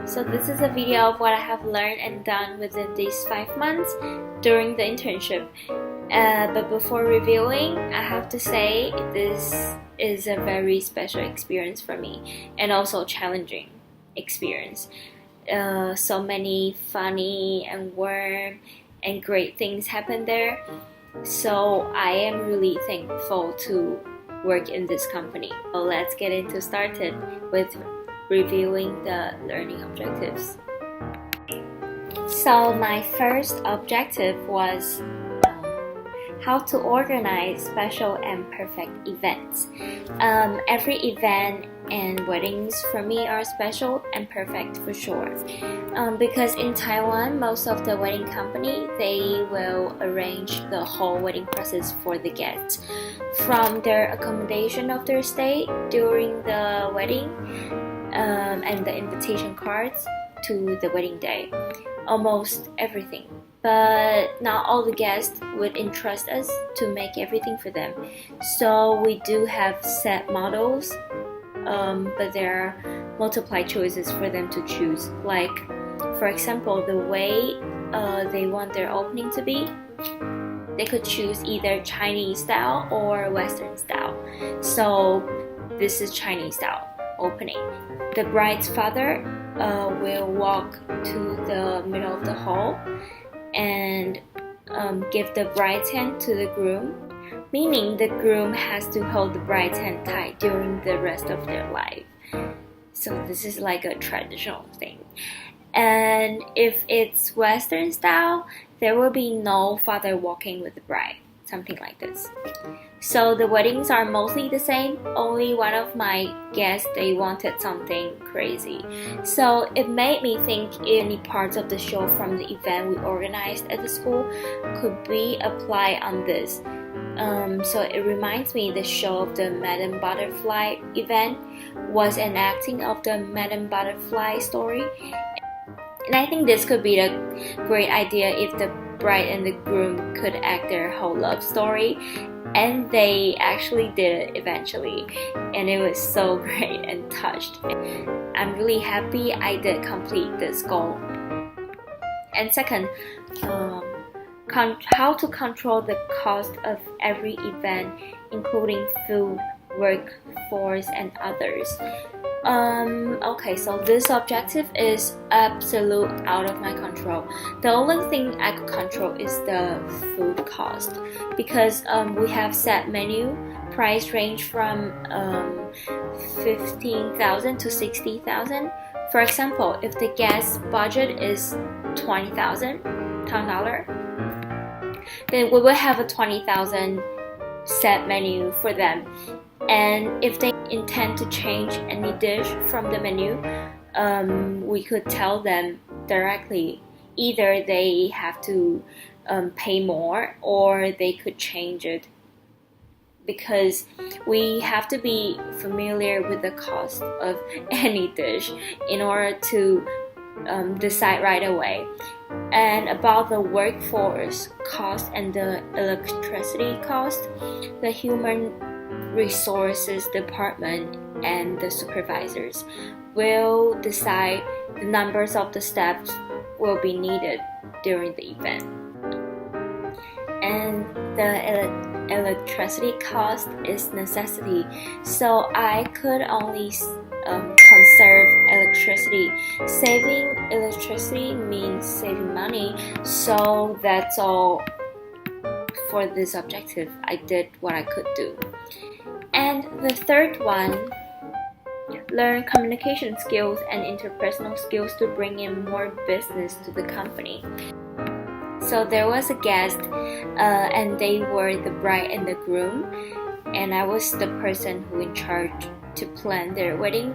So this is a video of what I have learned and done within these 5 months during the internship. But before reviewing, I have to say this is a very special experience for me and also challenging experience. So many funny and warm and great things happen there. So I am really thankful to work in this company. So let's get into started with reviewing the learning objectives. So my first objective was how to organize special and perfect events. Every event and weddings for me are special and perfect for sure. Because in Taiwan, most of the wedding company, they will arrange the whole wedding process for the guests, from their accommodation of their stay during the wedding and the invitation cards to the wedding day, almost everything. But not all the guests would entrust us to make everything for them. So we do have set models, but there are multiple choices for them to choose. Like, for example, the way they want their opening to be, they could choose either Chinese style or Western style. So this is Chinese style opening. The bride's father will walk to the middle of the hall and give the bride's hand to the groom, meaning the groom has to hold the bride's hand tight during the rest of their life. So this is like a traditional thing. And if it's Western style, there will be no father walking with the bride, something like this. So the weddings are mostly the same. Only one of my guests, they wanted something crazy. So it made me think if any parts of the show from the event we organized at the school could be applied on this. So it reminds me the show of the Madame Butterfly event was an acting of the Madame Butterfly story. And I think this could be a great idea if the bride and the groom could act their whole love story. And they actually did it eventually, and it was so great and touched. I'm really happy I did complete this goal. And second, how to control the cost of every event, including food, workforce, and others. Okay, so this objective is absolute out of my control. The only thing I could control is the food cost, because we have set menu. Price range from 15,000 to 60,000. For example, if the guest budget is 20,000 $10, then we will have a 20,000 set menu for them. And if they intend to change any dish from the menu, we could tell them directly. Either they have to pay more or they could change it, because we have to be familiar with the cost of any dish in order to decide right away. And about the workforce cost and the electricity cost, the human resources department and the supervisors will decide the numbers of the staff will be needed during the event. And the electricity cost is necessity, so I could only conserve electricity. Saving electricity means saving money, so that's all for this objective. I did what I could do. And the third one, learn communication skills and interpersonal skills to bring in more business to the company. So there was a guest, and they were the bride and the groom, and I was the person who in charge to plan their wedding.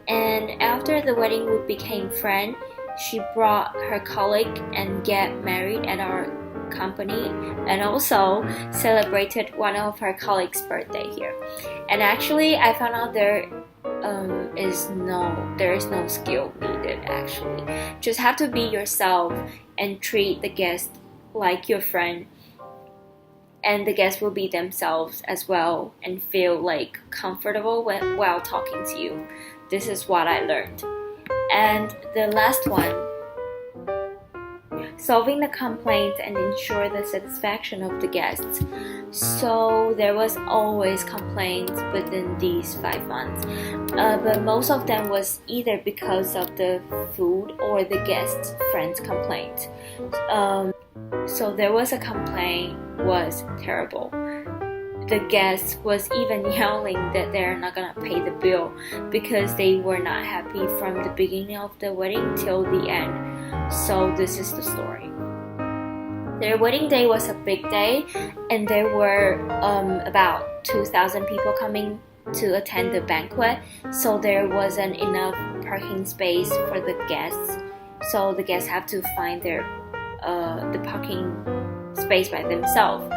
And after the wedding, we became friends. She brought her colleague and get married at our company, and also celebrated one of her colleagues' birthday here. And actually, I found out there is no skill needed. Actually, just have to be yourself and treat the guest like your friend, and the guests will be themselves as well and feel like comfortable while talking to you. This is what I learned. And the last one, solving the complaints and ensure the satisfaction of the guests. So there was always complaints within these 5 months, but most of them was either because of the food or the guests' friends' complaint. So there was a complaint was terrible. The guests was even yelling that they're not gonna pay the bill because they were not happy from the beginning of the wedding till the end. So this is the story. Their wedding day was a big day, and there were about 2,000 people coming to attend the banquet. So there wasn't enough parking space for the guests. So the guests have to find the parking space by themselves.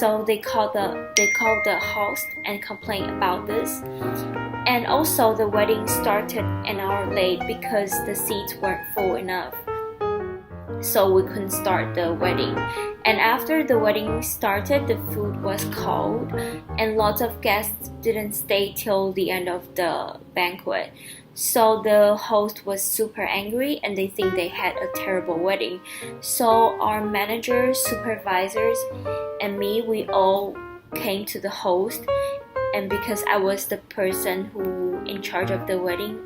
So they called the host and complained about this. And also the wedding started an hour late because the seats weren't full enough. So we couldn't start the wedding. And after the wedding started, the food was cold and lots of guests didn't stay till the end of the banquet. So the host was super angry and they think they had a terrible wedding. So our managers, supervisors, and me, we all came to the host. And because I was the person who in charge of the wedding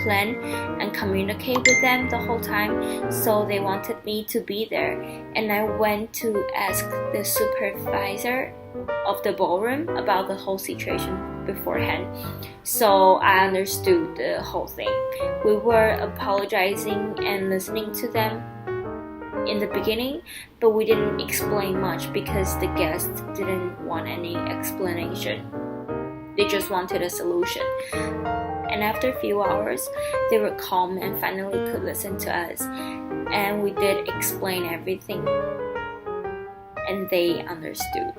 plan and communicate with them the whole time, so they wanted me to be there. And I went to ask the supervisor of the ballroom about the whole situation beforehand. So I understood the whole thing. We were apologizing and listening to them in the beginning, but we didn't explain much because the guests didn't want any explanation. They just wanted a solution. And after a few hours, they were calm and finally could listen to us. And we did explain everything, and they understood.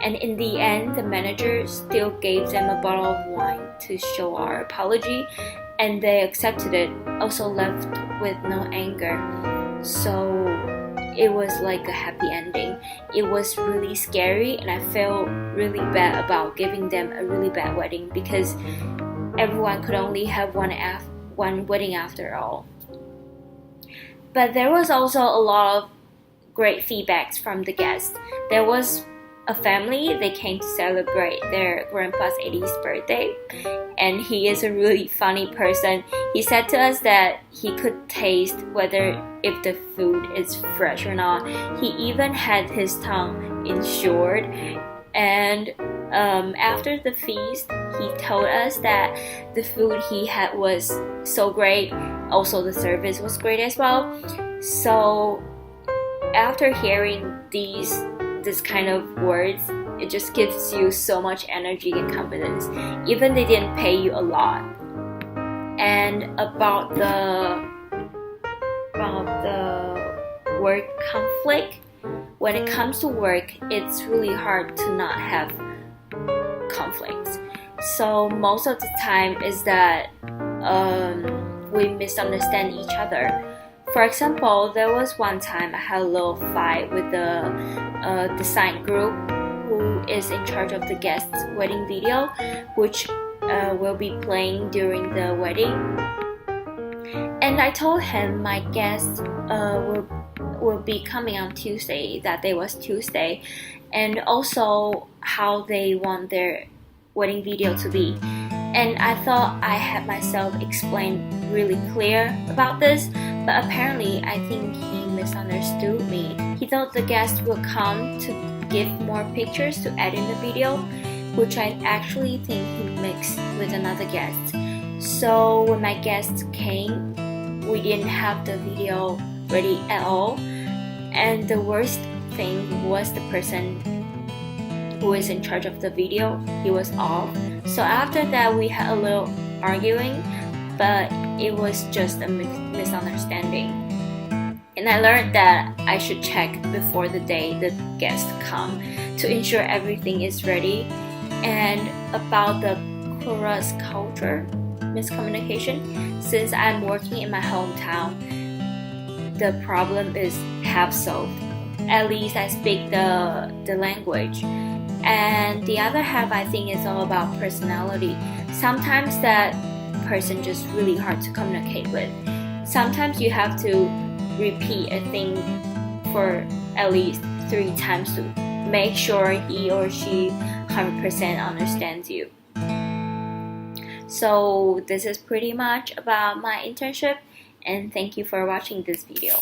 And in the end, the manager still gave them a bottle of wine to show our apology, and they accepted it, also left with no anger. So it was like a happy ending. It was really scary, and I felt really bad about giving them a really bad wedding because everyone could only have one wedding after all. But there was also a lot of great feedbacks from the guests. There was a family, they came to celebrate their grandpa's 80th birthday, and he is a really funny person. He said to us that he could taste whether if the food is fresh or not. He even had his tongue insured. And after the feast, he told us that the food he had was so great. Also, the service was great as well. So after hearing this kind of words, it just gives you so much energy and confidence. Even they didn't pay you a lot. And about the work conflict, when it comes to work, it's really hard to not have conflicts. So most of the time is that we misunderstand each other. For example, there was one time I had a little fight with the design group who is in charge of the guest's wedding video, which will be playing during the wedding. And I told him my guests will be coming on Tuesday, that day was Tuesday, and also how they want their wedding video to be. And I thought I had myself explained really clear about this, but apparently I think he misunderstood me. He thought the guests would come to give more pictures to add in the video, which I actually think he mixed with another guest. So when my guests came, we didn't have the video ready at all. And the worst thing was the person who is in charge of the video, he was off. So after that we had a little arguing, but it was just a misunderstanding. And I learned that I should check before the day the guests come to ensure everything is ready. And about the chorus culture miscommunication, since I'm working in my hometown, the problem is half solved. At least I speak the language. And the other half I think is all about personality. Sometimes that person just really hard to communicate with. Sometimes you have to repeat a thing for at least 3 times to make sure he or she 100% understands you. So this is pretty much about my internship, and thank you for watching this video.